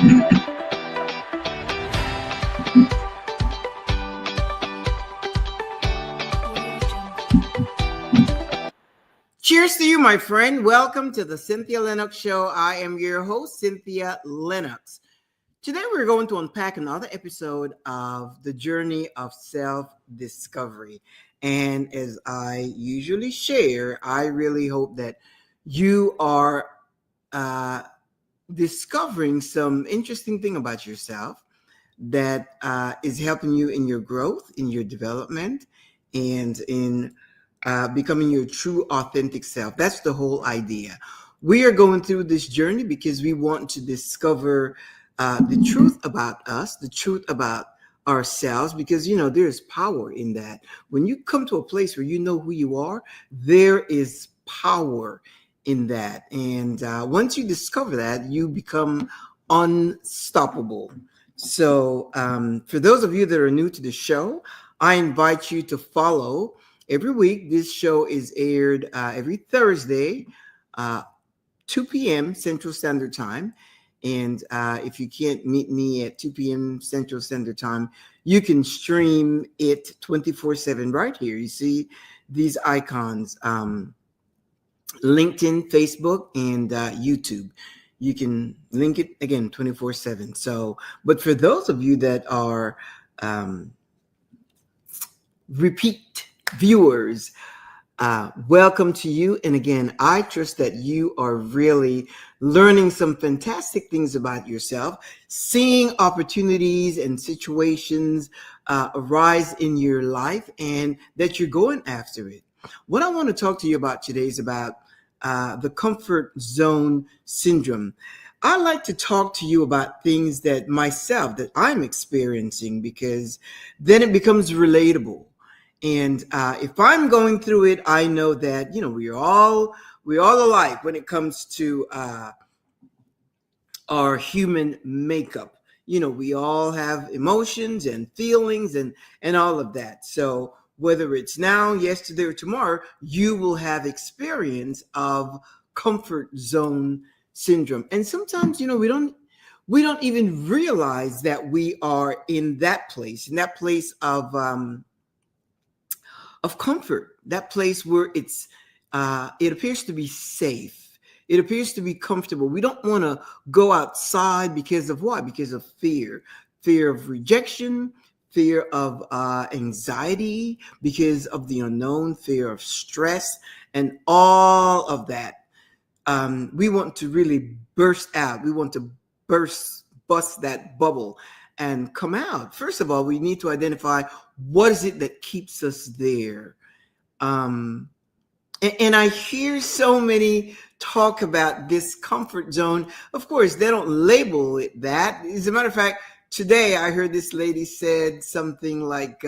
Cheers to you, my friend. Welcome to the Cynthia Linox Show. I am your host, Cynthia Linox. Today, we're going to unpack another episode of the journey of self-discovery. And as I usually share, I really hope that you are discovering some interesting thing about yourself that is helping you in your growth, in your development, and in becoming your true, authentic self. That's the whole idea. We are going through this journey because we want to discover the truth about us, the truth about ourselves, because, there's power in that. When you come to a place where you know who you are, there is power in that. And once you discover that, you become unstoppable. So for those of you that are new to the show, I invite you to follow every week. This show is aired every Thursday, 2 p.m. Central Standard Time. And if you can't meet me at 2 p.m. Central Standard Time, you can stream it 24/7 right here. You see these icons, LinkedIn, Facebook, and YouTube. You can link it again 24/7. So, but for those of you that are repeat viewers, welcome to you. And again, I trust that you are really learning some fantastic things about yourself, seeing opportunities and situations arise in your life, and that you're going after it. What I want to talk to you about today is about the comfort zone syndrome. I like to talk to you about things that I'm experiencing, because then it becomes relatable. And if I'm going through it, I know that, we're all alike when it comes to our human makeup. We all have emotions and feelings and all of that. So whether it's now, yesterday, or tomorrow, you will have experience of comfort zone syndrome. And sometimes, we don't even realize that we are in that place of comfort, that place where it appears to be safe. It appears to be comfortable. We don't want to go outside because of what? Because of fear of rejection, fear of anxiety, because of the unknown, fear of stress, and all of that. We want to really burst out. We want to bust that bubble and come out. First of all, we need to identify what is it that keeps us there. And I hear so many talk about this comfort zone. Of course, they don't label it that. As a matter of fact, today I heard this lady said something like,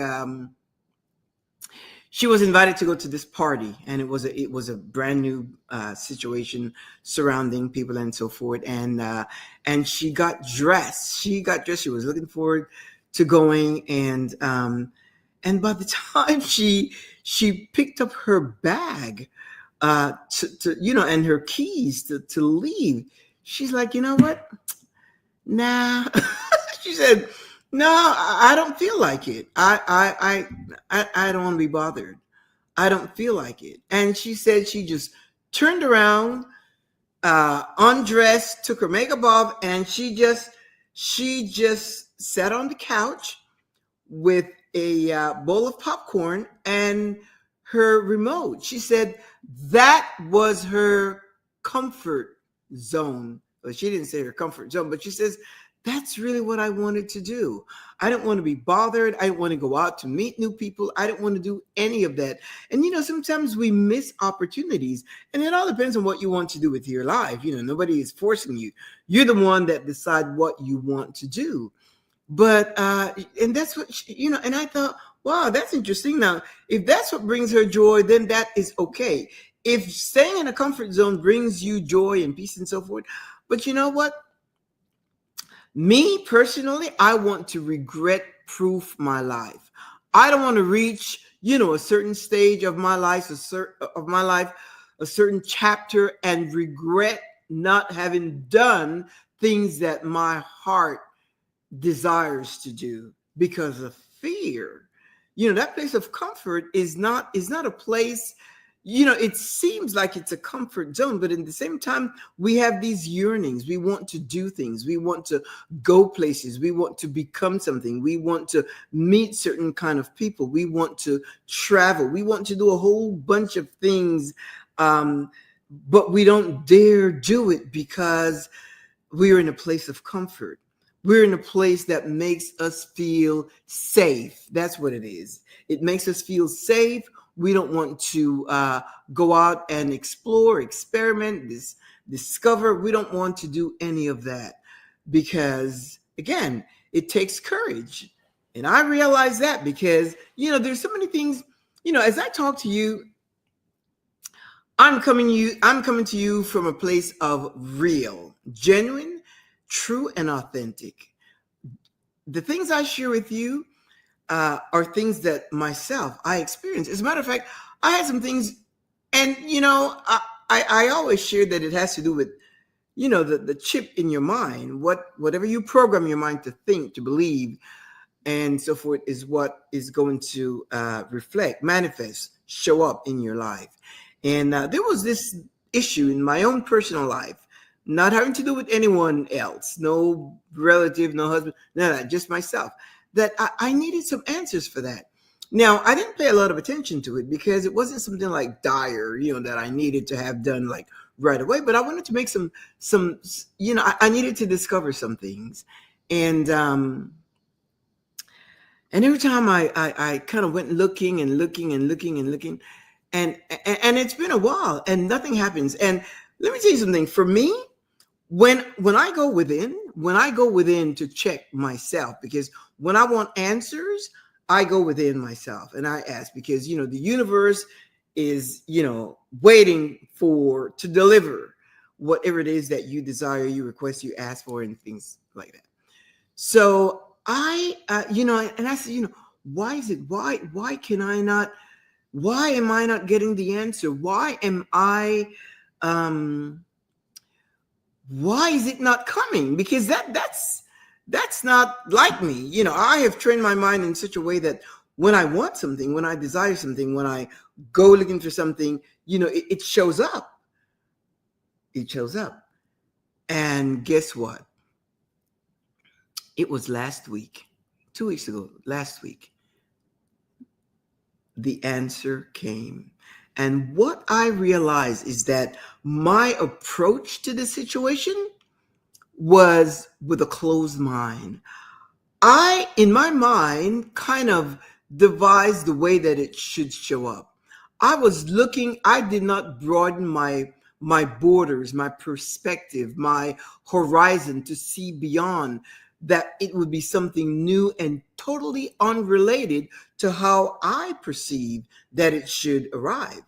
she was invited to go to this party, and it was a brand new situation surrounding people and so forth. And she got dressed. She was looking forward to going, and by the time she picked up her bag, and her keys to leave, she's like, you know what? Nah, she said, no, I don't feel like it. I don't want to be bothered. I don't feel like it. And she said she just turned around, undressed, took her makeup off, and she just sat on the couch with a bowl of popcorn and her remote. She said that was her comfort zone. Well, she didn't say her comfort zone, but she says, that's really what I wanted to do. I didn't want to be bothered. I didn't want to go out to meet new people. I didn't want to do any of that. And, sometimes we miss opportunities, and it all depends on what you want to do with your life. Nobody is forcing you. You're the one that decide what you want to do. But, and that's what, and I thought, wow, that's interesting. Now, if that's what brings her joy, then that is okay. If staying in a comfort zone brings you joy and peace and so forth, but you know what? Me personally, I want to regret-proof my life. I don't want to reach, a certain stage of my life, a certain chapter, and regret not having done things that my heart desires to do because of fear. That place of comfort is not a place. It seems like it's a comfort zone, but at the same time, we have these yearnings. We want to do things. We want to go places. We want to become something. We want to meet certain kind of people. We want to travel. We want to do a whole bunch of things, but we don't dare do it because we're in a place of comfort. We're in a place that makes us feel safe. That's what it is. It makes us feel safe. We don't want to go out and explore, experiment, discover. We don't want to do any of that because, again, it takes courage. And I realize that because, there's so many things, as I talk to you, I'm coming to you from a place of real, genuine, true, and authentic. The things I share with you are things that myself I experienced. As a matter of fact, I had some things, and I always share that it has to do with the chip in your mind, whatever you program your mind to think, to believe, and so forth is what is going to reflect, manifest, show up in your life. And there was this issue in my own personal life, not having to do with anyone else, no relative, no husband, no, just myself, that I needed some answers for that. Now, I didn't pay a lot of attention to it because it wasn't something like dire, that I needed to have done like right away, but I wanted to make some, I needed to discover some things. And every time I kind of went looking and looking and looking and looking, and it's been a while and nothing happens. And let me tell you something. For me, when I go within to check myself, because when I want answers, I go within myself and I ask, because the universe is waiting to deliver whatever it is that you desire, you request, you ask for, and things like that. So I and I said, why is it, why can I not, why am I not getting the answer? Why is it not coming? Because that's not like me. I have trained my mind in such a way that when I want something, when I desire something, when I go looking for something, it shows up. It shows up. And guess what? It was last week, 2 weeks ago, last week, the answer came. And what I realized is that my approach to the situation was with a closed mind. I, in my mind, kind of devised the way that it should show up. I did not broaden my borders, my perspective, my horizon to see beyond that. It would be something new and totally unrelated to how I perceive that it should arrive.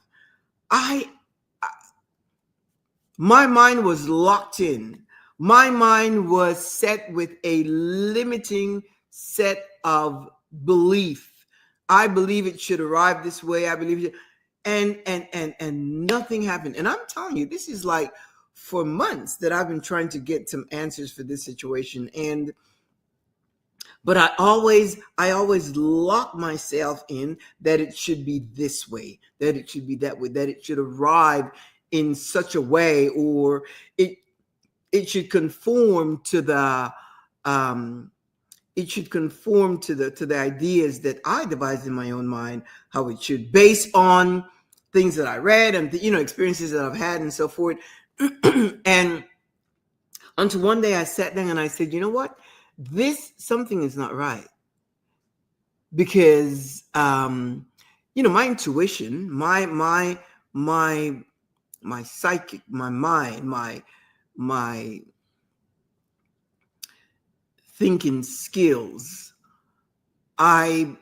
My mind was locked in. My mind was set with a limiting set of belief. I believe it should arrive this way. I believe it, and nothing happened. And I'm telling you, this is like for months that I've been trying to get some answers for this situation. But I always lock myself in that it should be this way, that it should be that way, that it should arrive in such a way, or it should conform to the ideas that I devised in my own mind, how it should, based on things that I read and experiences that I've had and so forth. And until one day I sat down and I said, you know what? Something is not right, because my intuition, my psychic, my mind, my thinking skills, I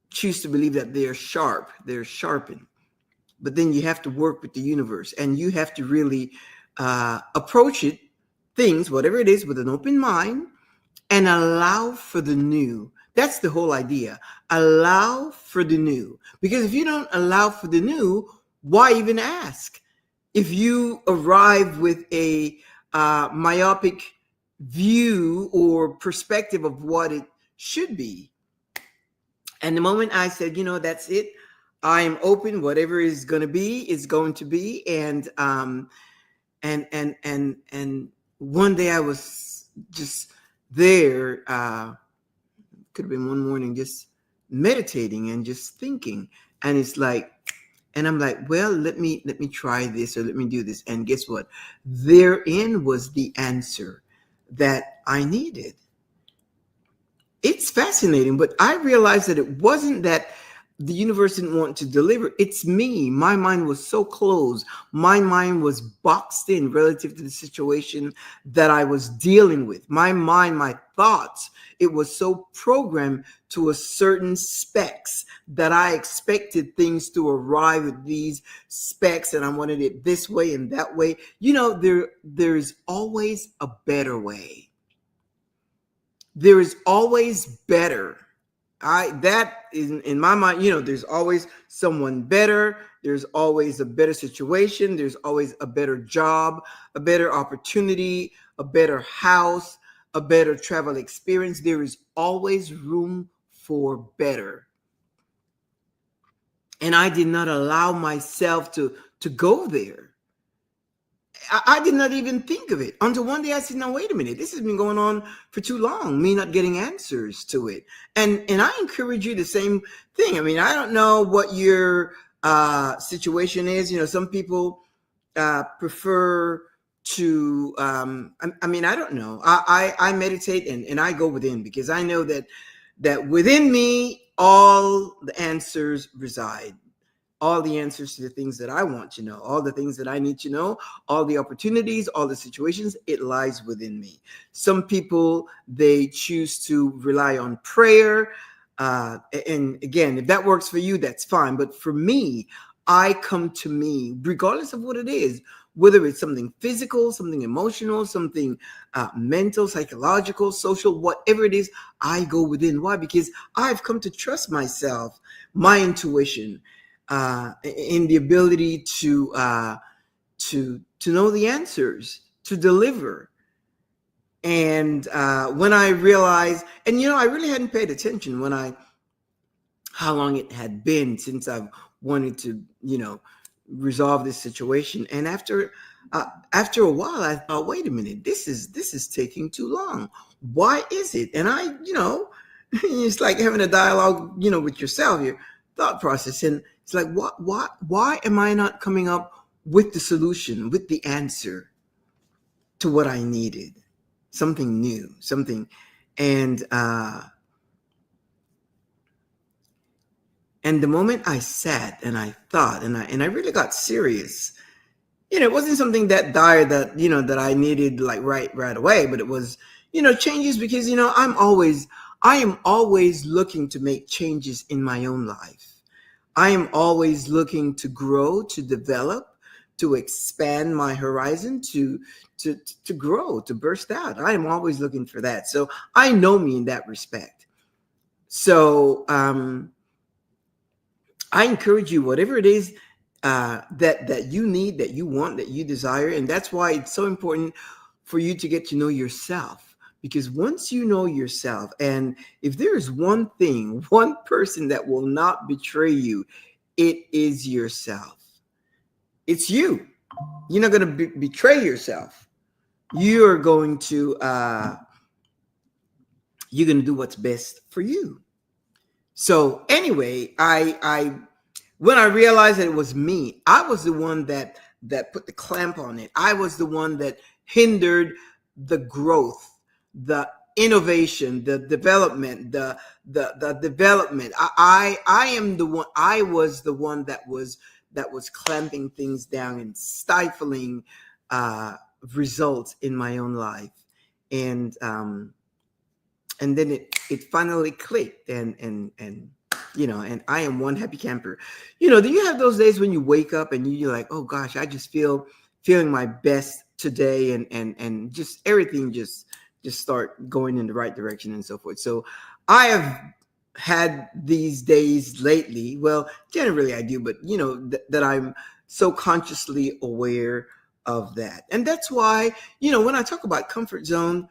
choose to believe that they're sharpened. But then you have to work with the universe, and you have to really approach things, whatever it is, with an open mind, and allow for the new. That's the whole idea. Allow for the new. Because if you don't allow for the new, why even ask? If you arrive with a myopic view or perspective of what it should be. And the moment I said, that's it, I am open. Whatever is going to be is going to be. And one day I was just there. Could have been one morning, just meditating and just thinking. And it's like, and I'm like, well, let me try this, or let me do this. And guess what? Therein was the answer that I needed. It's fascinating, but I realized that it wasn't that the universe didn't want to deliver. It's me. My mind was so closed. My mind was boxed in relative to the situation that I was dealing with. My mind, my thoughts, it was so programmed to a certain specs that I expected things to arrive at these specs, and I wanted it this way and that way. There's always a better way. There is always better. That is in my mind, there's always someone better. There's always a better situation. There's always a better job, a better opportunity, a better house, a better travel experience. There is always room for better. And I did not allow myself to go there. I did not even think of it until one day I said, "No, wait a minute. This has been going on for too long. Me not getting answers to it." And I encourage you the same thing. I mean, I don't know what your situation is. Some people prefer to. I don't know. I meditate and I go within, because I know that within me all the answers reside. All the answers to the things that I want to know, all the things that I need to know, all the opportunities, all the situations, it lies within me. Some people, they choose to rely on prayer. And again, if that works for you, that's fine. But for me, I come to me, regardless of what it is, whether it's something physical, something emotional, something mental, psychological, social, whatever it is, I go within. Why? Because I've come to trust myself, my intuition, in the ability to know the answers, to deliver. And when I realized, and I really hadn't paid attention how long it had been since I've wanted to resolve this situation. And after a while, I thought, wait a minute, this is taking too long. Why is it? And I it's like having a dialogue with yourself, your thought process. And it's like, why am I not coming up with the solution, with the answer to what I needed? Something new, something. And the moment I sat and I thought, and I really got serious, it wasn't something that dire that, that I needed like right away, but it was, changes, because, I am always looking to make changes in my own life. I am always looking to grow, to develop, to expand my horizon, to grow, to burst out. I am always looking for that. So I know me in that respect. So I encourage you, whatever it is that you need, that you want, that you desire. And that's why it's so important for you to get to know yourself. Because once you know yourself, and if there is one thing, one person that will not betray you, it is yourself. It's you. You're not going to betray yourself. You're going to do what's best for you. So anyway, when I realized that it was me, I was the one that put the clamp on it. I was the one that hindered the growth, the innovation, the development, the development. I am the one. I was the one that was clamping things down and stifling results in my own life. And then it finally clicked, and and I am one happy camper. Do you have those days when you wake up and you're like, oh gosh, I just feeling my best today, and just everything just start going in the right direction and so forth. So I have had these days lately. Well, generally I do, but that I'm so consciously aware of that. And that's why, when I talk about comfort zone,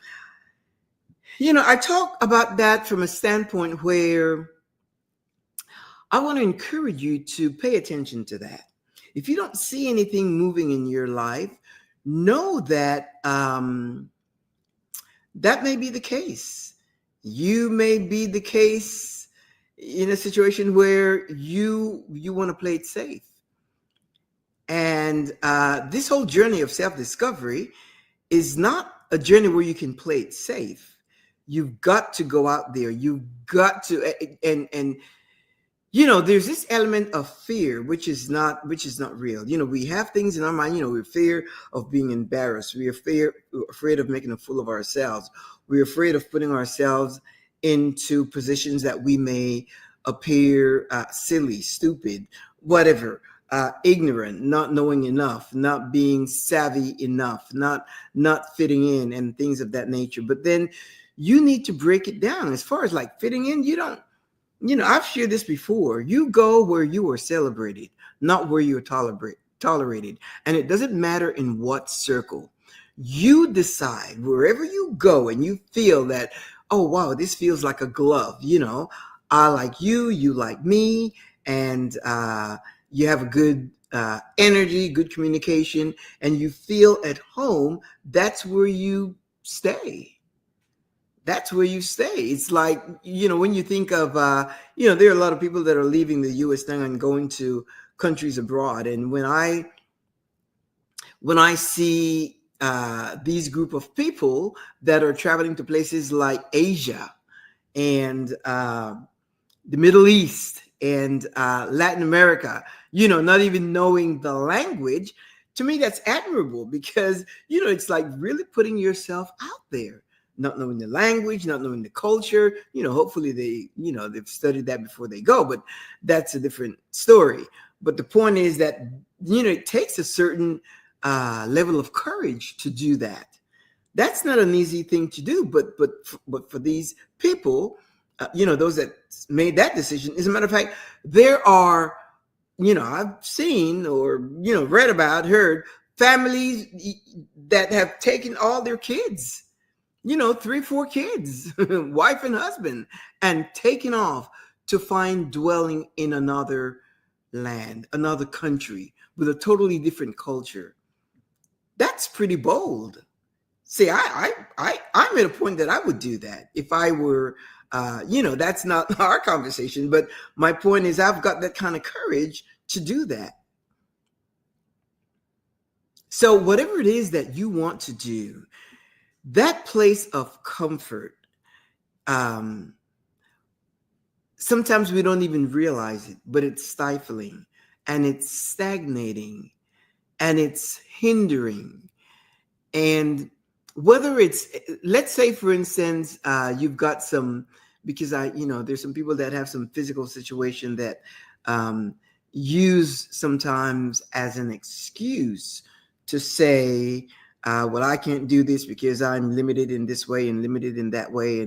I talk about that from a standpoint where I want to encourage you to pay attention to that. If you don't see anything moving in your life, know that that may be the case. You may be the case in a situation where you want to play it safe. And this whole journey of self-discovery is not a journey where you can play it safe. You've got to go out there. You've got to, and there's this element of fear which is not real. We have things in our mind. We're fear of being embarrassed. We're afraid of making a fool of ourselves. We're afraid of putting ourselves into positions that we may appear silly, stupid, whatever, ignorant, not knowing enough, not being savvy enough, not fitting in, and things of that nature. But then you need to break it down. As far as like fitting in, I've shared this before. You go where you are celebrated, not where you're tolerated. And it doesn't matter in what circle. You decide wherever you go and you feel that, oh, wow, this feels like a glove. I like you, you like me, and you have a good energy, good communication, and you feel at home. That's where you stay. That's where you stay. It's like, when you think of, there are a lot of people that are leaving the U.S. now and going to countries abroad. And when I see these group of people that are traveling to places like Asia and the Middle East and Latin America, not even knowing the language, to me, that's admirable because, it's like really putting yourself out there. Not knowing the language, not knowing the culture, hopefully they've studied that before they go, but that's a different story. But the point is that, it takes a certain level of courage to do that. That's not an easy thing to do, but for these people, those that made that decision, as a matter of fact, there are, I've seen or, read about, heard families that have taken all their kids, 3, 4 kids, wife and husband, and taken off to find dwelling in another land, another country with a totally different culture. That's pretty bold. See, I'm at a point that I would do that if I were, that's not our conversation, but my point is I've got that kind of courage to do that. So whatever it is that you want to do, that place of comfort, sometimes we don't even realize it, but it's stifling and it's stagnating and it's hindering. And whether it's, let's say, for instance, you've got some, because there's some people that have some physical situation that use sometimes as an excuse to say, well, I can't do this because I'm limited in this way and limited in that way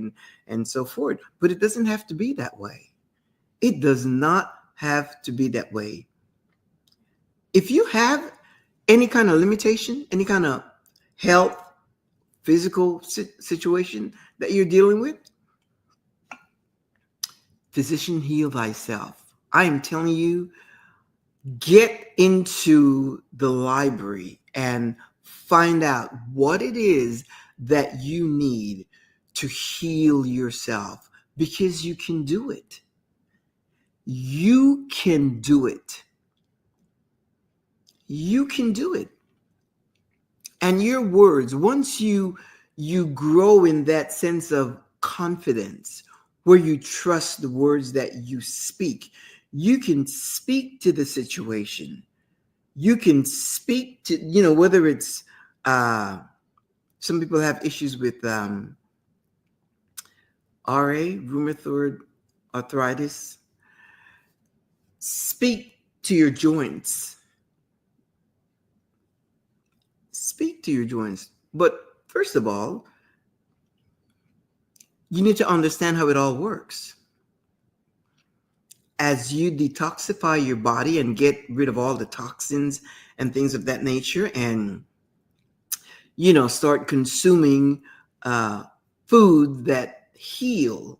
and so forth. But it doesn't have to be that way. It does not have to be that way. If you have any kind of limitation, any kind of health, physical situation that you're dealing with, physician, heal thyself. I am telling you, get into the library and find out what it is that you need to heal yourself, because you can do it. You can do it. You can do it. And your words, once you grow in that sense of confidence where you trust the words that you speak, you can speak to the situation. You can speak to, whether it's, some people have issues with RA, rheumatoid arthritis. Speak to your joints. Speak to your joints. But first of all, you need to understand how it all works. As you detoxify your body and get rid of all the toxins and things of that nature, and start consuming food that heal.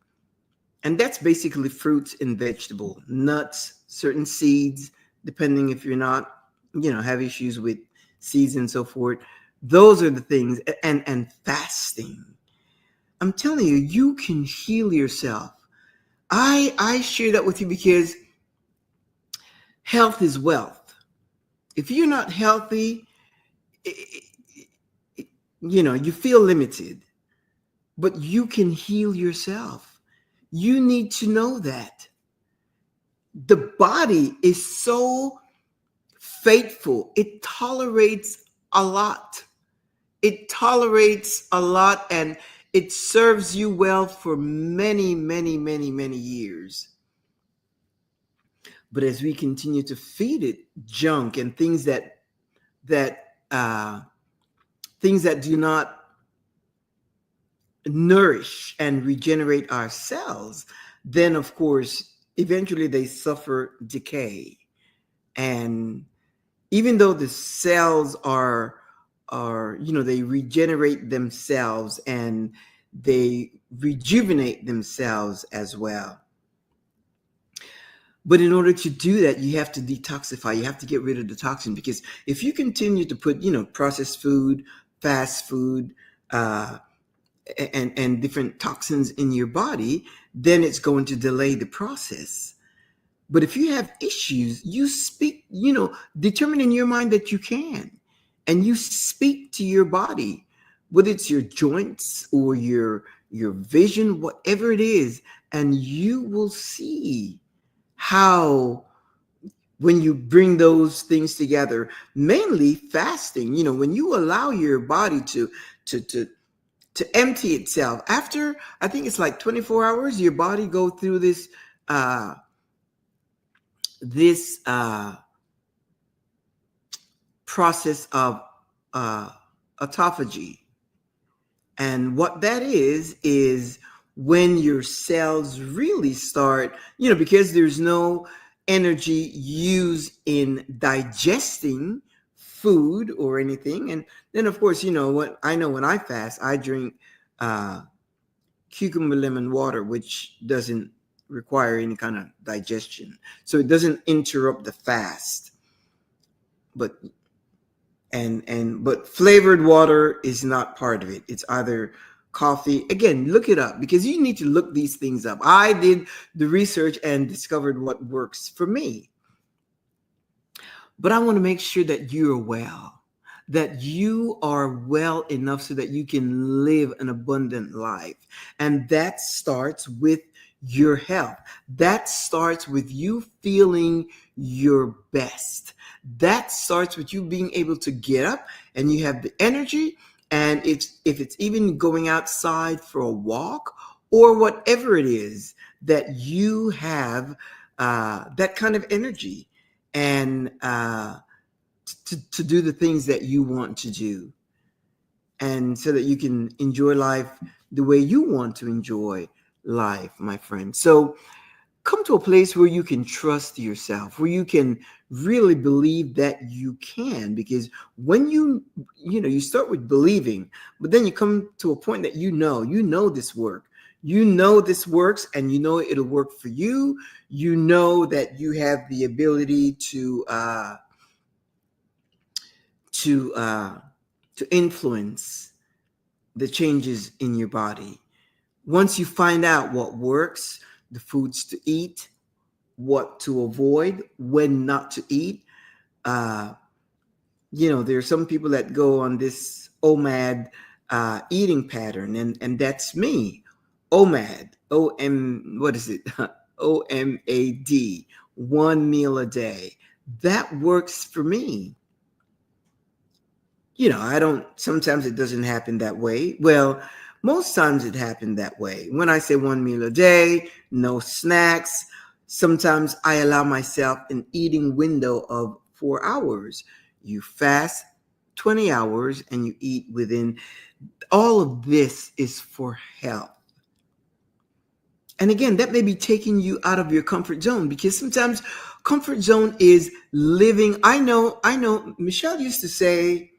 And that's basically fruits and vegetable, nuts, certain seeds, depending if you're not, have issues with seeds and so forth. Those are the things. And fasting. I'm telling you, you can heal yourself. I share that with you because health is wealth. If you're not healthy, you feel limited, but you can heal yourself. You need to know that. The body is so faithful. It tolerates a lot. It tolerates a lot, and it serves you well for many, many, many, many years. But as we continue to feed it junk and that things that do not nourish and regenerate our cells, then of course, eventually they suffer decay. And even though the cells are they regenerate themselves and they rejuvenate themselves as well. But in order to do that, you have to detoxify. You have to get rid of the toxin, because if you continue to put, processed food, fast food, and different toxins in your body, then it's going to delay the process. But if you have issues, you speak, determine in your mind that you can, and you speak to your body, whether it's your joints or your vision, whatever it is, and you will see how, when you bring those things together, mainly fasting, when you allow your body to empty itself after, I think it's like 24 hours, your body go through this process of autophagy. And what that is when your cells really start, because there's no energy used in digesting food or anything. And then, of course, what I know, when I fast, I drink cucumber lemon water, which doesn't require any kind of digestion. So it doesn't interrupt the fast. But but flavored water is not part of it. It's either coffee. Again, look it up, because you need to look these things up. I did the research and discovered what works for me. But I want to make sure that you're well, that you are well enough so that you can live an abundant life. And that starts with your health. That starts with you feeling your best. That starts with you being able to get up and you have the energy. And if it's even going outside for a walk or whatever it is, that you have that kind of energy and to do the things that you want to do, and so that you can enjoy life the way you want to enjoy life, my friend. So come to a place where you can trust yourself, where you can really believe that you can, because when you start with believing, but then you come to a point that you know this work. You know this works, and you know it'll work for you. You know that you have the ability to influence the changes in your body. Once you find out what works, the foods to eat, what to avoid, when not to eat. There are some people that go on this OMAD eating pattern, and that's me. OMAD, what is it? OMAD, 1 meal a day. That works for me. Sometimes it doesn't happen that way. Well, most times it happened that way. When I say 1 meal a day, no snacks, sometimes I allow myself an eating window of 4 hours. You fast 20 hours and you eat within. All of this is for health. And again, that may be taking you out of your comfort zone, because sometimes comfort zone is living. I know, Michelle used to say,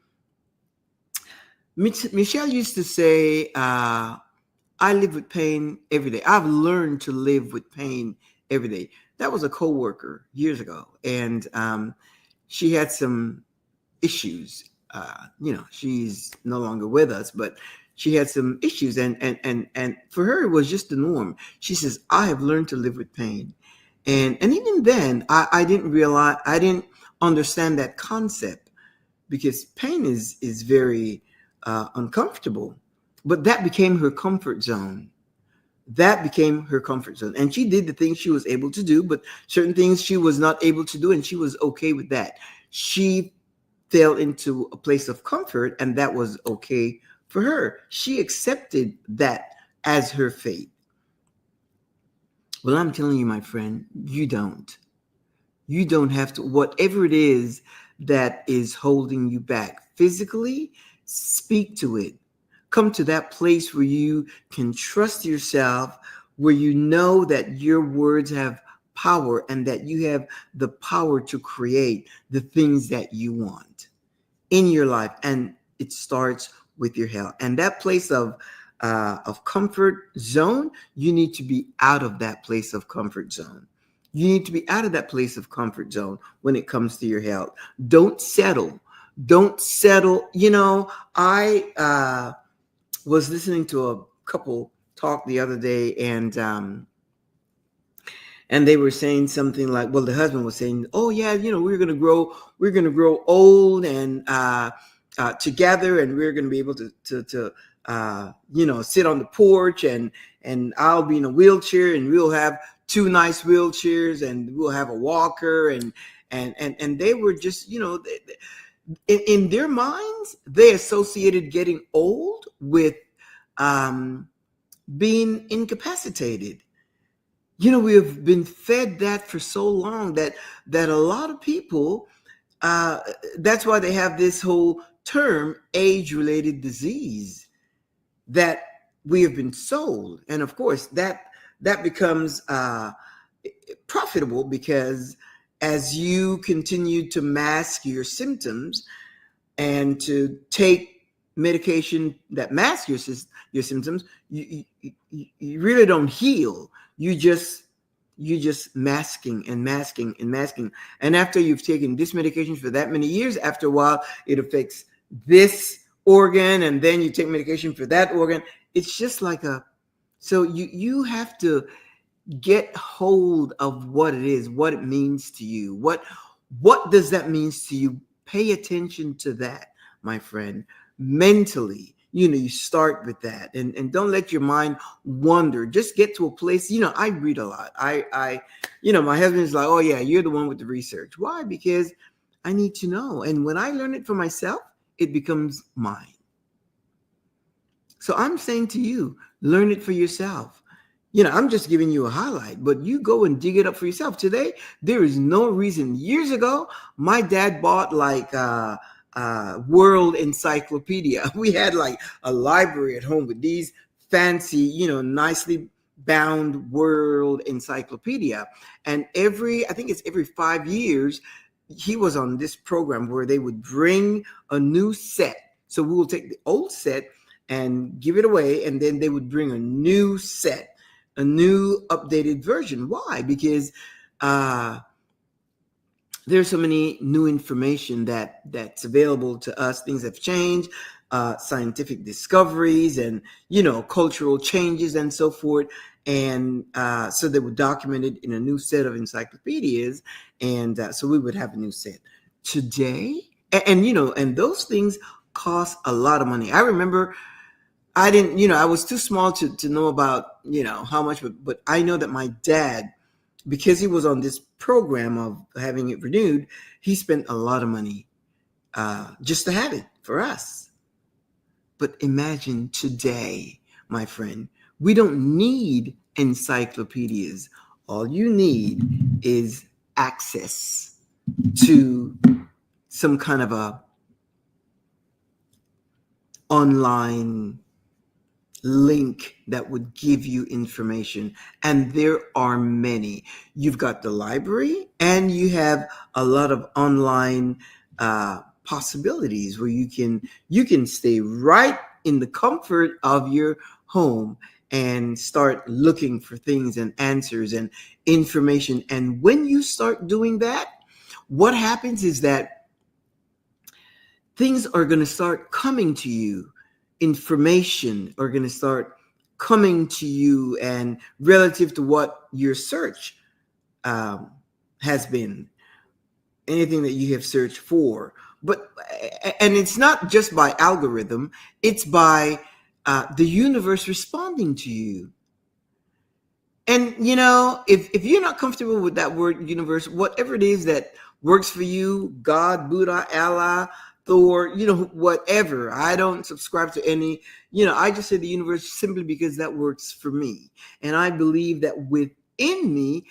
I live with pain every day. I've learned to live with pain every day. That was a coworker years ago, and she had some issues. She's no longer with us, but she had some issues, and for her it was just the norm. She says, "I have learned to live with pain," and even then, I didn't realize, I didn't understand that concept, because pain is very uncomfortable. But that became her comfort zone. That became her comfort zone, and she did the things she was able to do, but certain things she was not able to do, and she was okay with that. She fell into a place of comfort, and that was okay for her. She accepted that as her fate. Well, I'm telling you, my friend, you don't. You don't have to, whatever it is that is holding you back physically, speak to it. Come to that place where you can trust yourself, where you know that your words have power and that you have the power to create the things that you want in your life. And it starts with your health. And that place of comfort zone, you need to be out of that place of comfort zone. You need to be out of that place of comfort zone when it comes to your health. Don't settle. Don't settle. I was listening to a couple talk the other day, and they were saying something like, well, the husband was saying, oh yeah, we're gonna grow old and together, and we're gonna be able to sit on the porch, and I'll be in a wheelchair, and we'll have two nice wheelchairs, and we'll have a walker, and they were just, in their minds, they associated getting old with being incapacitated. We have been fed that for so long that a lot of people, uh, that's why they have this whole term, age-related disease, that we have been sold. And of course, that becomes profitable, because as you continue to mask your symptoms and to take medication that masks your symptoms, you really don't heal. You just masking and masking and masking. And after you've taken this medication for that many years, after a while, it affects this organ, and then you take medication for that organ. It's just like so you have to get hold of what it is, what it means to you. What does that mean to you? Pay attention to that, my friend. Mentally, you start with that, and don't let your mind wander. Just get to a place. I read a lot. My husband is like, oh yeah, you're the one with the research. Why? Because I need to know. And when I learn it for myself, it becomes mine. So I'm saying to you, learn it for yourself. I'm just giving you a highlight, but you go and dig it up for yourself. Today, there is no reason. Years ago, my dad bought like World Encyclopedia. We had like a library at home with these fancy, nicely bound World Encyclopedia. And I think it's every 5 years, he was on this program where they would bring a new set. So we will take the old set and give it away, and then they would bring a new set, a new updated version. Why? Because there's so many new information that's available to us. Things have changed, scientific discoveries, and cultural changes and so forth. And so they would document it in a new set of encyclopedias, and so we would have a new set today. And those things cost a lot of money. I remember I didn't, I was too small to know about, how much, but I know that my dad, because he was on this program of having it renewed, he spent a lot of money just to have it for us. But imagine today, my friend, we don't need encyclopedias. All you need is access to some kind of a online link that would give you information, and there are many. You've got the library, and you have a lot of online possibilities where you can stay right in the comfort of your home and start looking for things and answers and information. And when you start doing that, what happens is that things are going to start coming to you. Information are going to start coming to you, and relative to what your search has been, anything that you have searched for. But and it's not just by algorithm; it's by the universe responding to you. And if you're not comfortable with that word universe, whatever it is that works for you, God, Buddha, Allah, Thor, whatever. I don't subscribe to any, I just say the universe simply because that works for me. And I believe that within me,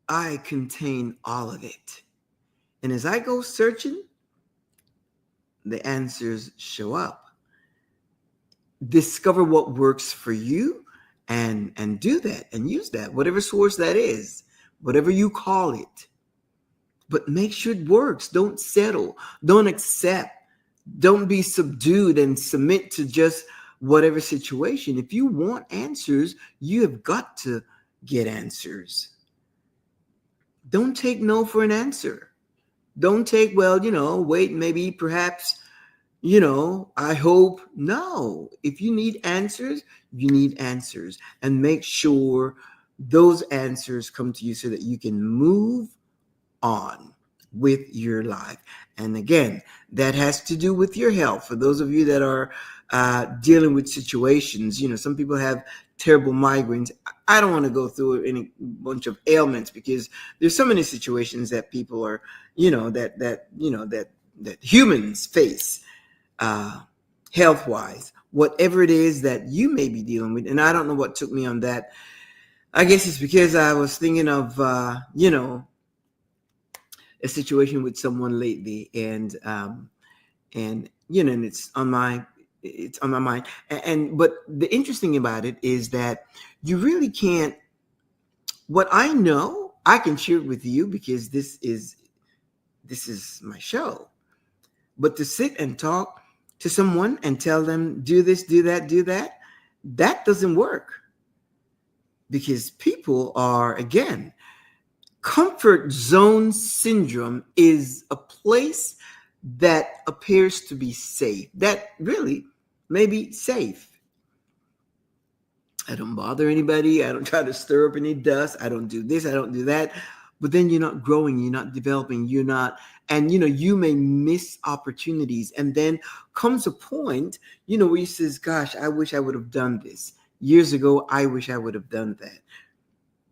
I contain all of it. And as I go searching, the answers show up. Discover what works for you, and do that and use that, whatever source that is, whatever you call it. But make sure it works. Don't settle. Don't accept. Don't be subdued and submit to just whatever situation. If you want answers, you have got to get answers. Don't take no for an answer. Don't take, well, wait, maybe, perhaps, I hope. No. If you need answers, you need answers. And make sure those answers come to you so that you can move on with your life. And again, that has to do with your health. For those of you that are dealing with situations, some people have terrible migraines. I don't want to go through any bunch of ailments, because there's so many situations that people are, that humans face, health-wise, whatever it is that you may be dealing with. And I don't know what took me on that. I guess it's because I was thinking of, a situation with someone lately, and and it's on my mind. But the interesting about it is that you really can't. What I know, I can share it with you, because this is my show. But to sit and talk to someone and tell them, do this, do that, that doesn't work, because people are, again, comfort zone syndrome is a place that appears to be safe, that really may be safe. I don't bother anybody. I don't try to stir up any dust. I don't do this. I don't do that. But then you're not growing. You're not developing. You're not. And, you may miss opportunities. And then comes a point, where you says, gosh, I wish I would have done this. Years ago, I wish I would have done that.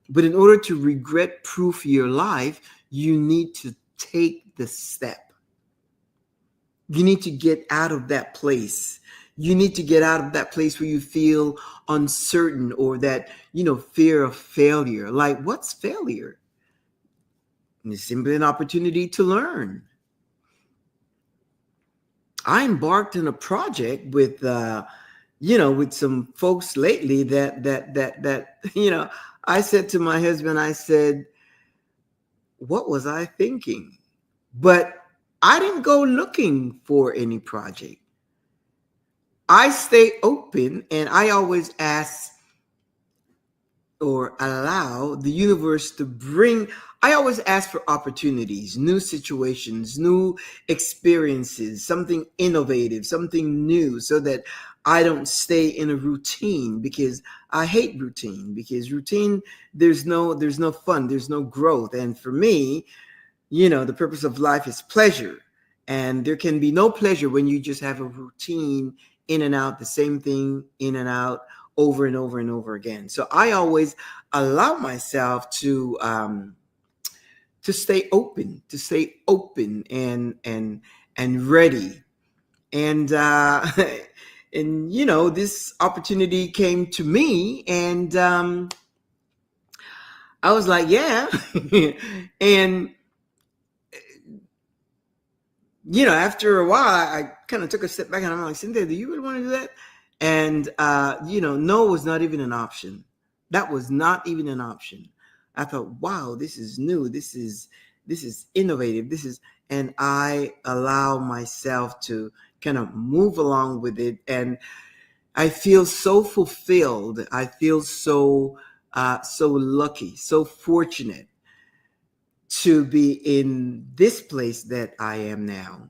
But in order to regret-proof your life, you need to take the step. You need to get out of that place. You need to get out of that place where you feel uncertain, or that, fear of failure. Like, what's failure? It's simply an opportunity to learn. I embarked on a project with, with some folks lately that I said to my husband, I said, what was I thinking? But I didn't go looking for any project. I stay open, and I always ask or allow the universe to bring. I always ask for opportunities, new situations, new experiences, something innovative, something new, so that I don't stay in a routine, because I hate routine, because routine, there's no fun, there's no growth. And for me, the purpose of life is pleasure. And there can be no pleasure when you just have a routine, in and out, the same thing, in and out, over and over and over again. So I always allow myself to stay open, and ready. And and this opportunity came to me, and I was like, yeah. And after a while, I kind of took a step back, and I'm like, Cynthia, do you really want to do that? And, no was not even an option. That was not even an option. I thought, wow, this is new. This is innovative. And I allow myself to kind of move along with it. And I feel so fulfilled. I feel so lucky, so fortunate to be in this place that I am now.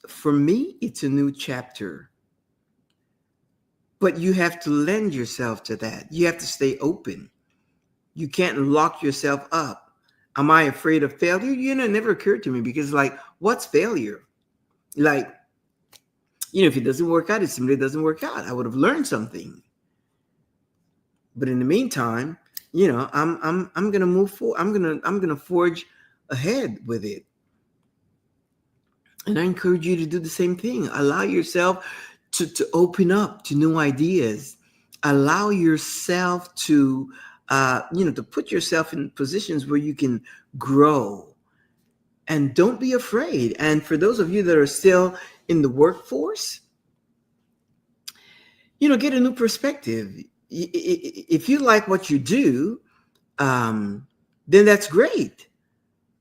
For me, it's a new chapter, but you have to lend yourself to that. You have to stay open. You can't lock yourself up. Am I afraid of failure? It never occurred to me because, like, what's failure? Like, if it doesn't work out, it simply doesn't work out. I would have learned something. But in the meantime, I'm gonna move forward. I'm gonna forge ahead with it. And I encourage you to do the same thing. Allow yourself to open up to new ideas. Allow yourself to put yourself in positions where you can grow. And don't be afraid. And for those of you that are still in the workforce, get a new perspective. If you like what you do, then that's great.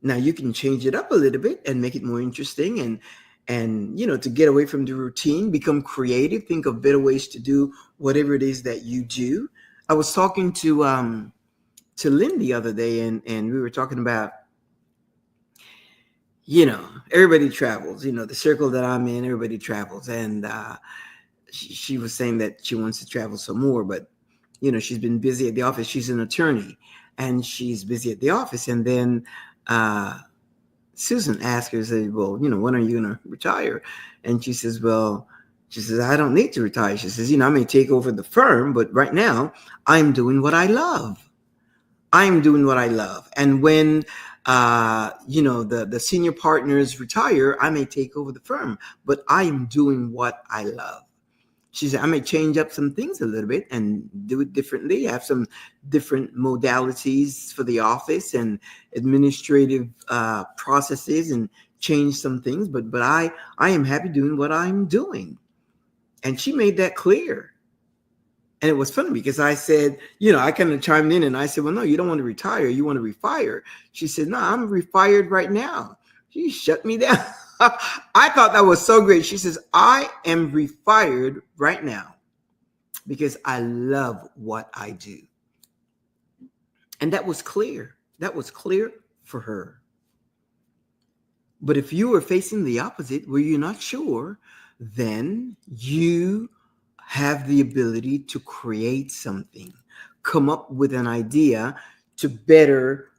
Now you can change it up a little bit and make it more interesting and to get away from the routine, become creative, think of better ways to do whatever it is that you do. I was talking to Lynn the other day and we were talking about, everybody travels, the circle that I'm in, everybody travels. And she was saying that she wants to travel some more, but she's been busy at the office. She's an attorney and she's busy at the office. And then Susan asked her, said, well, when are you going to retire? And she says, I don't need to retire. She says, I may take over the firm, but right now I'm doing what I love. I'm doing what I love. And when, the senior partners retire, I may take over the firm, but I am doing what I love. She said, I may change up some things a little bit and do it differently, have some different modalities for the office and administrative processes and change some things. But I am happy doing what I'm doing. And she made that clear. And it was funny because I said, I kind of chimed in and I said, well, no, you don't want to retire. You want to refire. She said, no, I'm refired right now. She shut me down. I thought that was so great. She says, I am refired right now because I love what I do. And that was clear. That was clear for her. But if you are facing the opposite, where you're not sure, then you have the ability to create something, come up with an idea to better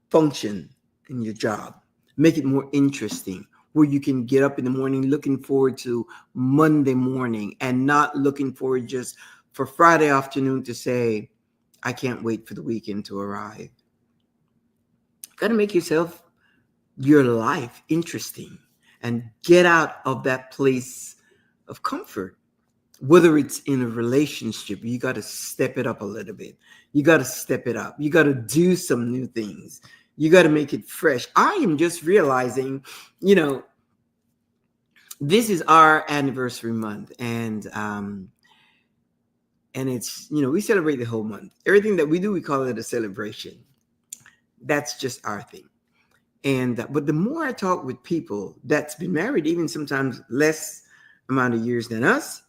function in your job. Make it more interesting, where you can get up in the morning looking forward to Monday morning and not looking forward just for Friday afternoon to say, I can't wait for the weekend to arrive. Got to make your life interesting and get out of that place of comfort. Whether it's in a relationship, you got to step it up a little bit. You got to step it up. You got to do some new things. You got to make it fresh. I am just realizing, this is our anniversary month, and it's, we celebrate the whole month. Everything that we do, we call it a celebration. That's just our thing. And but the more I talk with people that's been married, even sometimes less amount of years than us,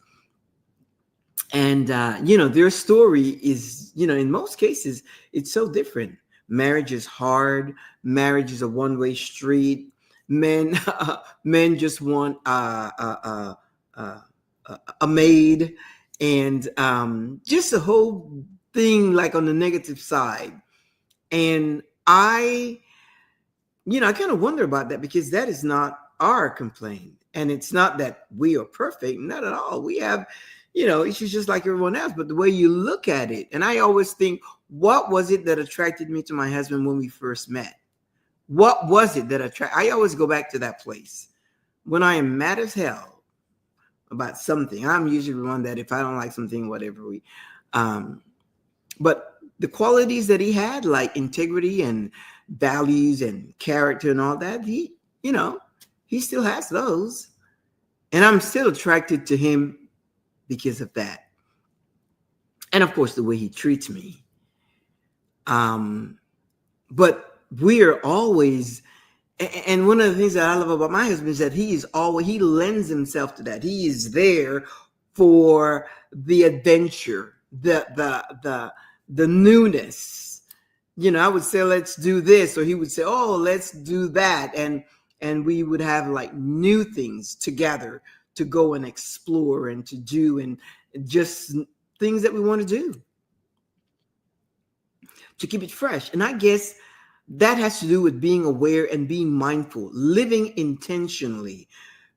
and their story is, in most cases, it's so different. Marriage is hard. Marriage is a one-way street. Men just want a maid, and just the whole thing, like on the negative side. And I kind of wonder about that, because that is not our complaint. And it's not that we are perfect, not at all. We have, issues just like everyone else, but the way you look at it. And I always think, what was it that attracted me to my husband when we first met? What was it that I always go back to that place. When I am mad as hell about something, I'm usually the one that, if I don't like something, whatever, but the qualities that he had, like integrity and values and character and all that, he still has those. And I'm still attracted to him because of that. And of course, the way he treats me. But we are always And one of the things that I love about my husband is that he lends himself to that. He is there for the adventure, the newness. I would say, let's do this, or he would say, oh, let's do that. And we would have like new things together to go and explore and to do, and just things that we want to do to keep it fresh. And I guess that has to do with being aware and being mindful, living intentionally,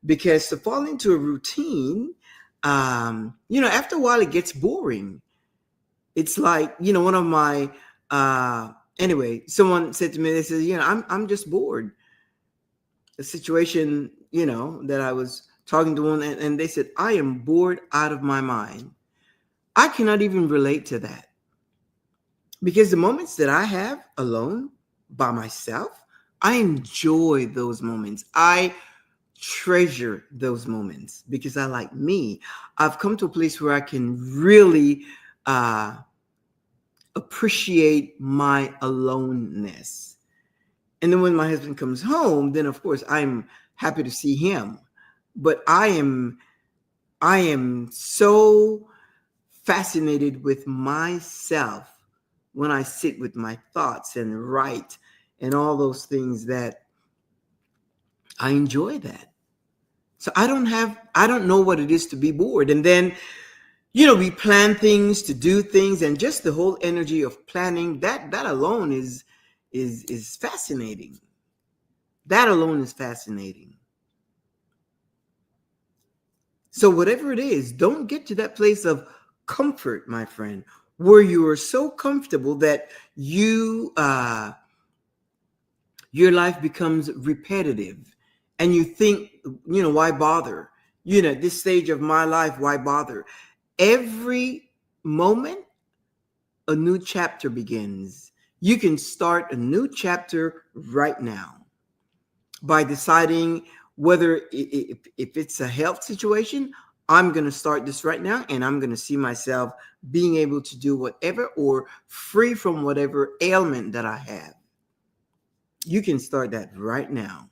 because to fall into a routine, after a while it gets boring. It's like, one of my, anyway, someone said to me, they said, I'm just bored. A situation, that I was talking to one, and they said, I am bored out of my mind. I cannot even relate to that, because the moments that I have alone by myself, I enjoy those moments. I treasure those moments because I like me. I've come to a place where I can really appreciate my aloneness. And then when my husband comes home, then of course I'm happy to see him. But I am so fascinated with myself when I sit with my thoughts and write and all those things, that I enjoy that. So I don't know what it is to be bored. And then, we plan things, to do things, and just the whole energy of planning, that alone is fascinating. That alone is fascinating. So whatever it is, don't get to that place of comfort, my friend, where you are so comfortable that your life becomes repetitive, and you think, why bother? At this stage of my life, why bother? Every moment, a new chapter begins. You can start a new chapter right now by deciding whether, if it's a health situation, I'm going to start this right now, and I'm going to see myself being able to do whatever, or free from whatever ailment that I have. You can start that right now.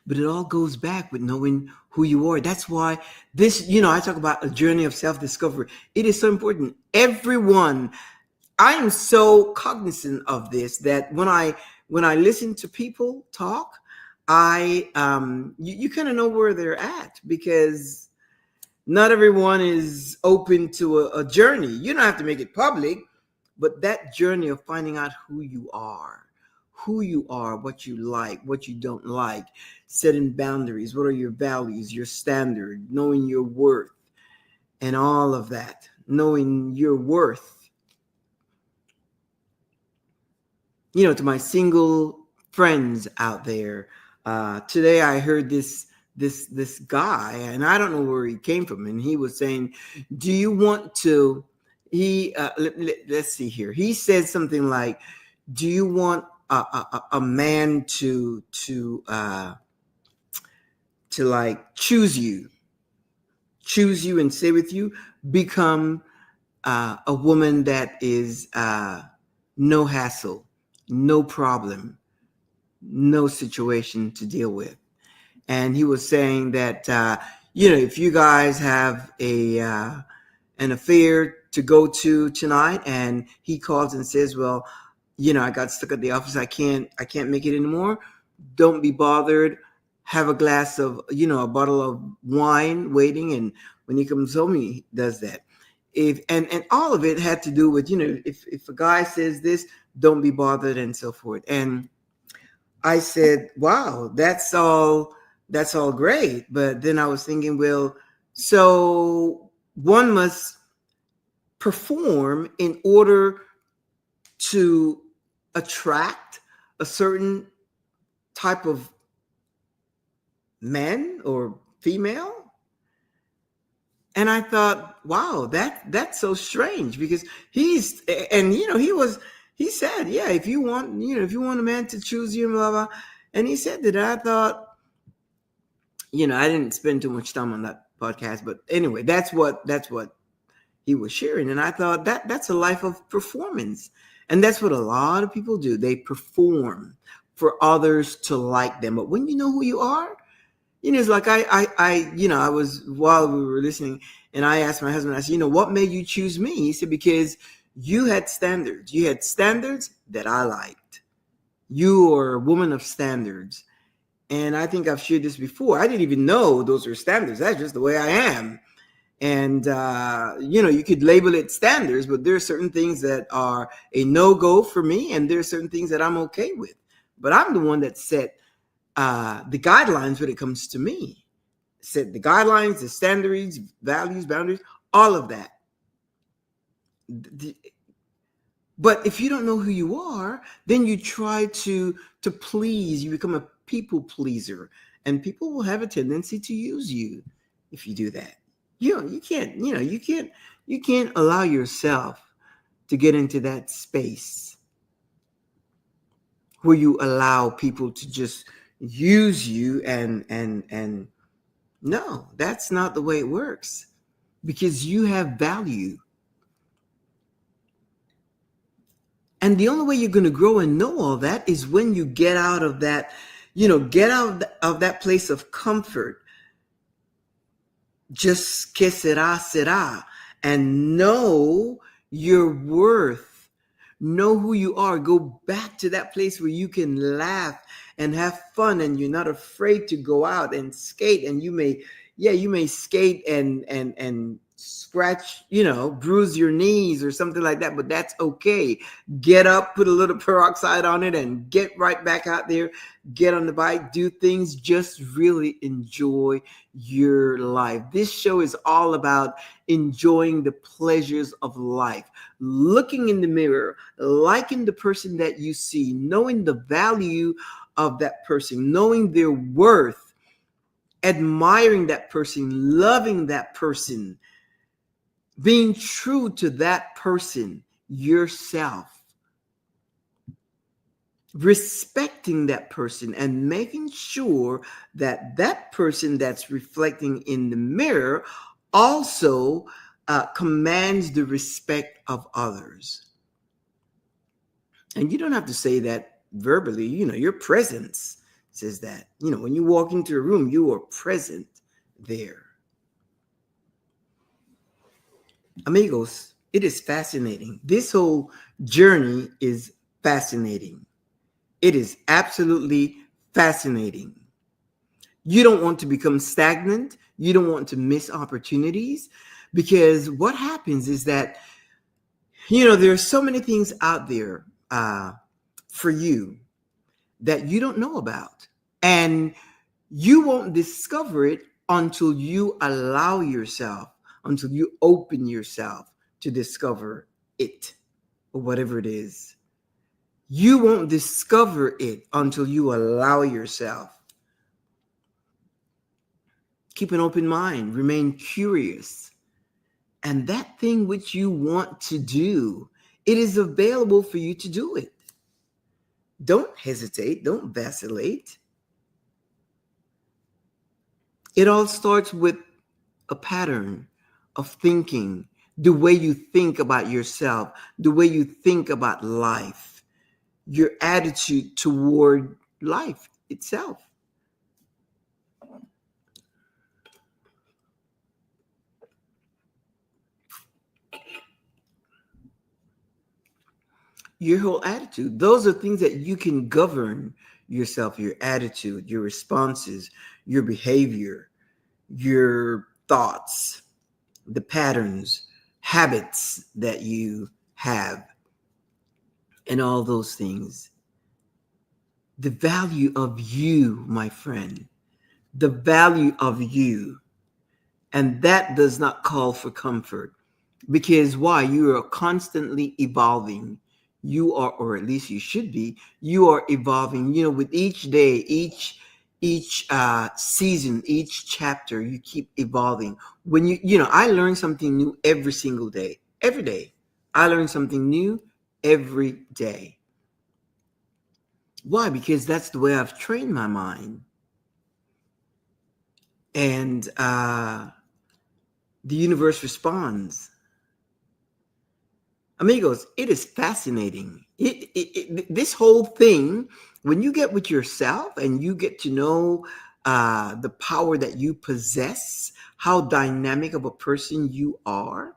But it all goes back with knowing who you are. That's why this, I talk about a journey of self-discovery. It is so important. Everyone, I am so cognizant of this, that when I listen to people talk, you kind of know where they're at, because not everyone is open to a journey. You don't have to make it public, but that journey of finding out who you are, what you like, what you don't like, setting boundaries, what are your values, your standard, knowing your worth, and all of that, knowing your worth. To my single friends out there, today I heard this guy, and I don't know where he came from, and he was saying, do you want to, let's see here, he said something like, do you want a man to like choose you and stay with you? Become a woman that is no hassle, no problem, no situation to deal with. And he was saying that if you guys have an affair to go to tonight, and he calls and says, well, I got stuck at the office, I can't make it anymore, don't be bothered. Have a glass of, a bottle of wine waiting, and when he comes home, he does that. And all of it had to do with, if a guy says this, don't be bothered, and so forth. And I said, wow, that's all great. But then I was thinking, well, so one must perform in order to attract a certain type of man or female. And I thought, wow, that's so strange, because he said, yeah, if you want a man to choose you, blah, blah. And he said that. I thought, I didn't spend too much time on that podcast, but anyway, that's what he was sharing. And I thought that's a life of performance. And that's what a lot of people do. They perform for others to like them. But when you know who you are, it's like I was, while we were listening, and I asked my husband, I said, what made you choose me? He said, because you had standards. You had standards that I liked. You are a woman of standards. And I think I've shared this before. I didn't even know those were standards. That's just the way I am. And, you could label it standards, but there are certain things that are a no-go for me, and there are certain things that I'm okay with. But I'm the one that set the guidelines when it comes to me. Set the guidelines, the standards, values, boundaries, all of that. But if you don't know who you are, then you try to please. You become a people pleaser, and people will have a tendency to use you if you do that. You can't allow yourself to get into that space where you allow people to just use you and no, that's not the way it works, because you have value. And the only way you're going to grow and know all that is when you get out of that, get out of that place of comfort. Just que será, and know your worth. Know who you are. Go back to that place where you can laugh and have fun, and you're not afraid to go out and skate. And you may skate and scratch, bruise your knees or something like that, but that's okay. Get up, put a little peroxide on it, and get right back out there. Get on the bike, do things, just really enjoy your life. This show is all about enjoying the pleasures of life, looking in the mirror, liking the person that you see, knowing the value of that person, knowing their worth, admiring that person, loving that person, being true to that person, yourself, respecting that person, and making sure that that person that's reflecting in the mirror also commands the respect of others. And you don't have to say that verbally. Your presence says that. When you walk into a room, you are present there. Amigos, it is fascinating. This whole journey is fascinating. It is absolutely fascinating. You don't want to become stagnant. You don't want to miss opportunities, because what happens is that, there are so many things out there for you that you don't know about. And you won't discover it until you allow yourself, until you open yourself to discover it, or whatever it is. You won't discover it until you allow yourself. Keep an open mind, remain curious. And that thing which you want to do, it is available for you to do it. Don't hesitate, don't vacillate. It all starts with a pattern of thinking, the way you think about yourself, the way you think about life, your attitude toward life itself. Your whole attitude. Those are things that you can govern yourself, your attitude, your responses, your behavior, your thoughts, the patterns, habits that you have, and all those things. The value of you, my friend, the value of you. And that does not call for comfort, because why? You are constantly evolving. You are, or at least you should be, you are evolving, with each day, each season, each chapter, you keep evolving. When I learn something new every single day. Every day I learn something new every day. Why? Because that's the way I've trained my mind. And the universe responds. Amigos, it is fascinating. This whole thing, when you get with yourself and you get to know the power that you possess, how dynamic of a person you are,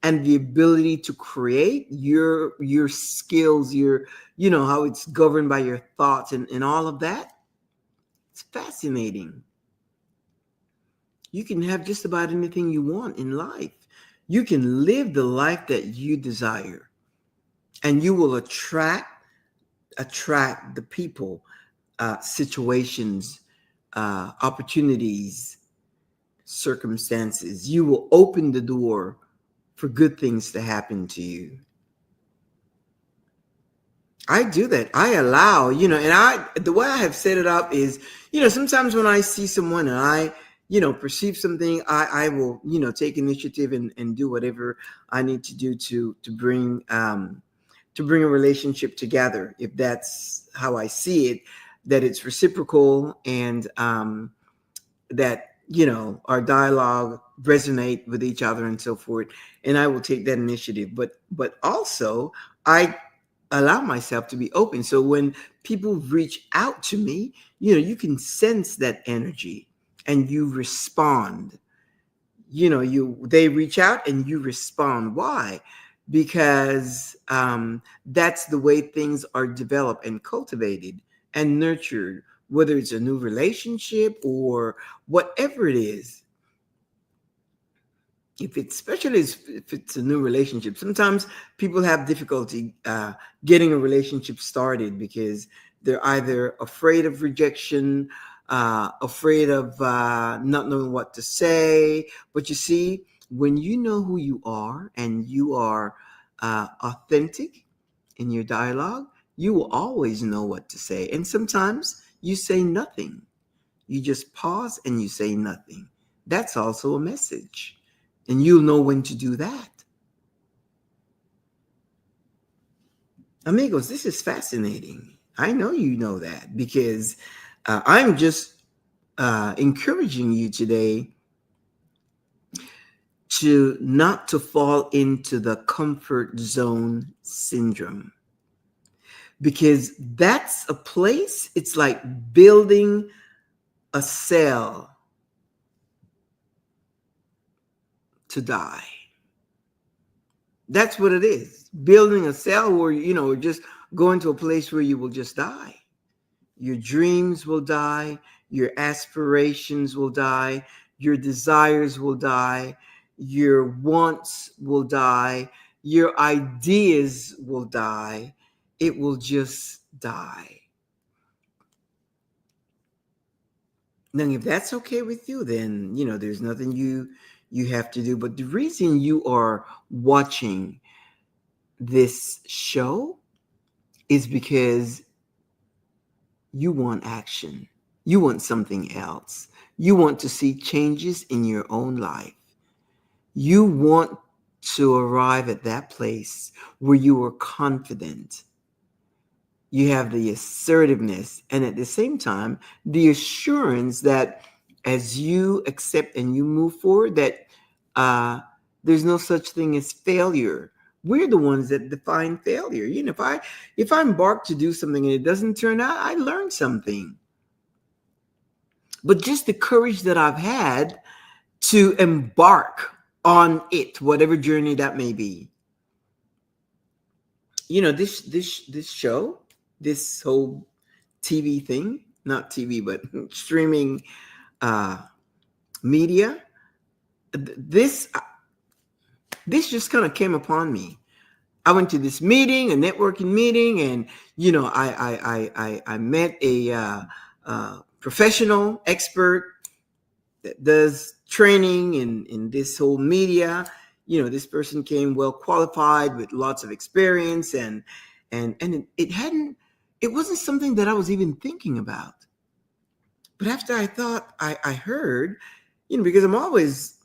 and the ability to create your skills, your, you know, how it's governed by your thoughts and all of that, it's fascinating. You can have just about anything you want in life. You can live the life that you desire, and you will attract the people, situations, opportunities, circumstances. You will open the door for good things to happen to you. I do that. I allow, you know, and the way I have set it up is, you know, sometimes when I see someone and I, you know, perceive something, I will, you know, take initiative and do whatever I need to do to bring a relationship together. If that's how I see it, that it's reciprocal, and that, you know, our dialogue resonate with each other and so forth. And I will take that initiative. But also I allow myself to be open. So when people reach out to me, you know, you can sense that energy and you respond. You know, they reach out and you respond. Why? Because that's the way things are developed and cultivated and nurtured, whether it's a new relationship or whatever it is. If it's, especially if it's a new relationship, sometimes people have difficulty getting a relationship started because they're either afraid of rejection, afraid of not knowing what to say. But you see, when you know who you are and you are authentic in your dialogue, you will always know what to say. And sometimes you say nothing. You just pause and you say nothing. That's also a message. And you'll know when to do that. Amigos, this is fascinating. I know you know that because I'm just encouraging you today to not to fall into the comfort zone syndrome, because that's a place, it's like building a cell to die. That's what it is. Building a cell where, you know, just going to a place where you will just die. Your dreams will die. Your aspirations will die. Your desires will die. Your wants will die. Your ideas will die. It will just die. Now, if that's okay with you, then, you know, there's nothing you have to do. But the reason you are watching this show is because you want action. You want something else. You want to see changes in your own life. You want to arrive at that place where you are confident. You have the assertiveness and at the same time, the assurance that as you accept and you move forward, that there's no such thing as failure. We're the ones that define failure. You know, if I embark to do something and it doesn't turn out, I learned something. But just the courage that I've had to embark on it, whatever journey that may be. You know, this show, this whole TV thing, not TV, but streaming uh, media, this just kind of came upon me. I went to this meeting, a networking meeting, and you know, I met a professional expert that does training in this whole media. You know, this person came well qualified with lots of experience, and it wasn't something that I was even thinking about. But after I heard, you know, because I'm always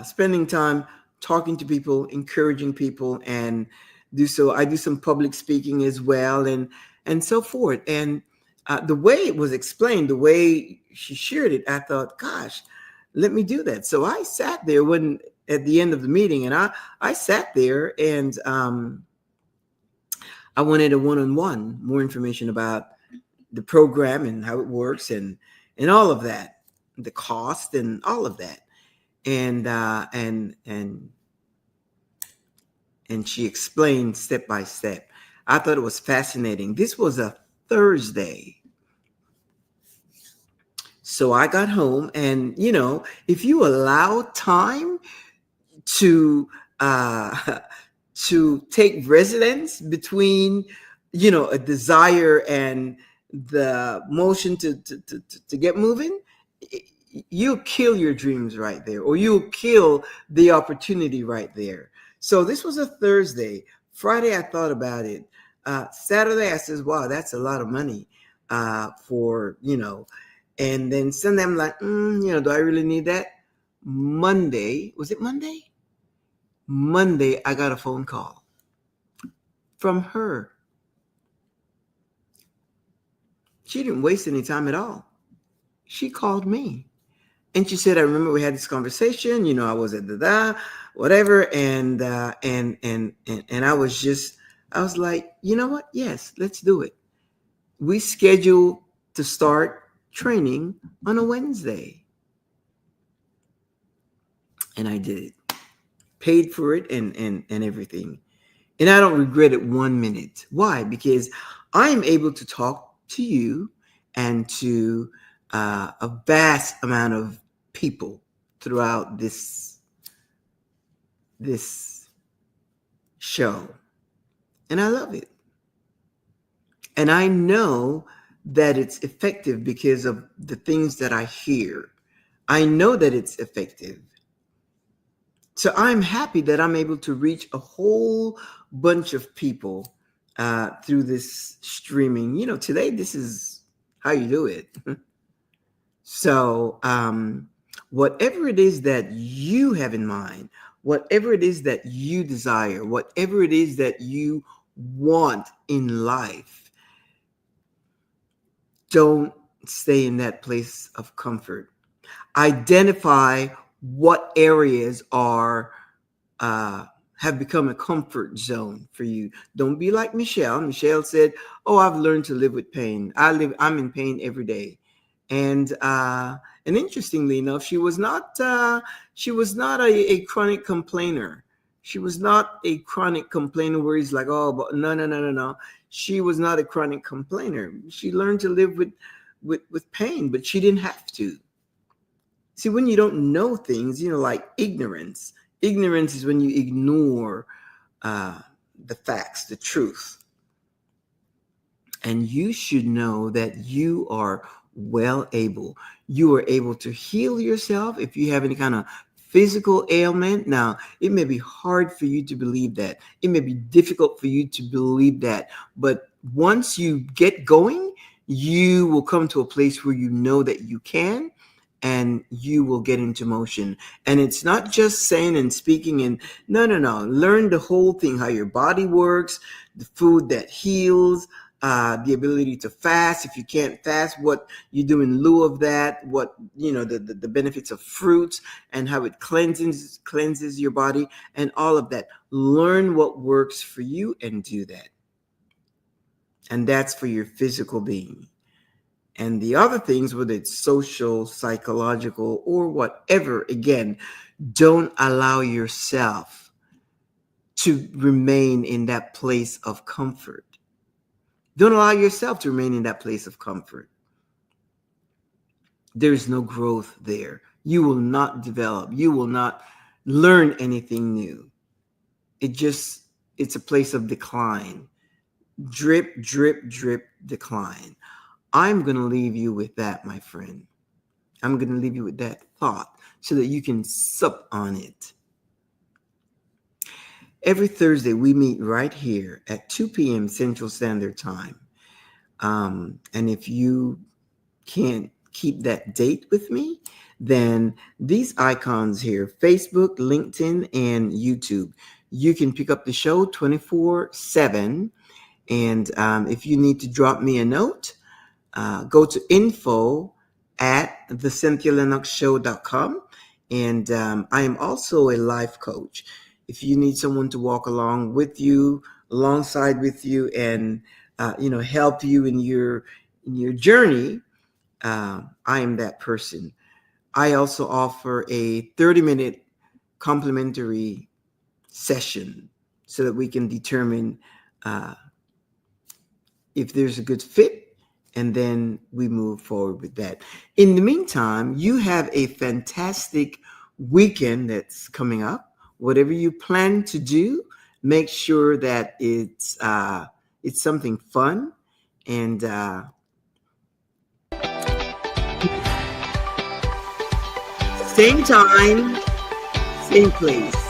spending time talking to people, encouraging people, and I do some public speaking as well, and so forth. And the way it was explained, the way she shared it, I thought, gosh, let me do that. So I sat there at the end of the meeting, and I sat there and I wanted a one-on-one, more information about the program and how it works and all of that, the cost and all of that. And she explained step by step. I thought it was fascinating. This was a Thursday. So I got home, and if you allow time to uh, to take residence between a desire and the motion to get moving, you'll kill your dreams right there, or you'll kill the opportunity right there. So this was a Thursday. Friday I thought about it. Saturday I says, wow, that's a lot of money for and then Sunday I'm like, do I really need that? Monday, was it Monday? Monday, I got a phone call from her. She didn't waste any time at all. She called me and she said, I remember we had this conversation, I was at whatever. And I was like, you know what? Yes, let's do it. We scheduled to start training on a Wednesday. And I did it, paid for it and everything. And I don't regret it 1 minute. Why? Because I am able to talk to you and to a vast amount of people throughout this show. And I love it. And I know that it's effective because of the things that I hear. I know that it's effective. So I'm happy that I'm able to reach a whole bunch of people through this streaming. Today, this is how you do it. So whatever it is that you have in mind, whatever it is that you desire, whatever it is that you want in life, don't stay in that place of comfort. Identify what areas are have become a comfort zone for you. Don't be like Michelle. Michelle said, "Oh, I've learned to live with pain. I'm in pain every day." And interestingly enough, she was not a chronic complainer. She was not a chronic complainer where he's like, "Oh, but no." She was not a chronic complainer. She learned to live with pain, but she didn't have to. See, when you don't know things, like ignorance is when you ignore the facts, the truth. And you should know that you are you are able to heal yourself if you have any kind of physical ailment. Now, it may be hard for you to believe that. It may be difficult for you to believe that. But once you get going, you will come to a place where you know that you can, and you will get into motion. And it's not just saying and speaking and no. Learn the whole thing, how your body works, the food that heals, the ability to fast. If you can't fast, what you do in lieu of that, what, the benefits of fruits and how it cleanses your body and all of that. Learn what works for you and do that. And that's for your physical being. And the other things, whether it's social, psychological, or whatever, again, don't allow yourself to remain in that place of comfort. Don't allow yourself to remain in that place of comfort. There's no growth there. You will not develop. You will not learn anything new. It's a place of decline. Drip, drip, drip, decline. I'm going to leave you with that, my friend. I'm going to leave you with that thought so that you can sup on it. Every Thursday, we meet right here at 2 p.m. Central Standard Time. And if you can't keep that date with me, then these icons here, Facebook, LinkedIn, and YouTube, you can pick up the show 24/7. And if you need to drop me a note, go to info@thecynthialinoxshow.com. And I am also a life coach. If you need someone to walk along with you alongside with you and help you in your journey, I am that person. I also offer a 30-minute complimentary session so that we can determine uh, if there's a good fit, and then we move forward with that. In the meantime, you have a fantastic weekend that's coming up. Whatever you plan to do, make sure that it's something fun, and same time, same place.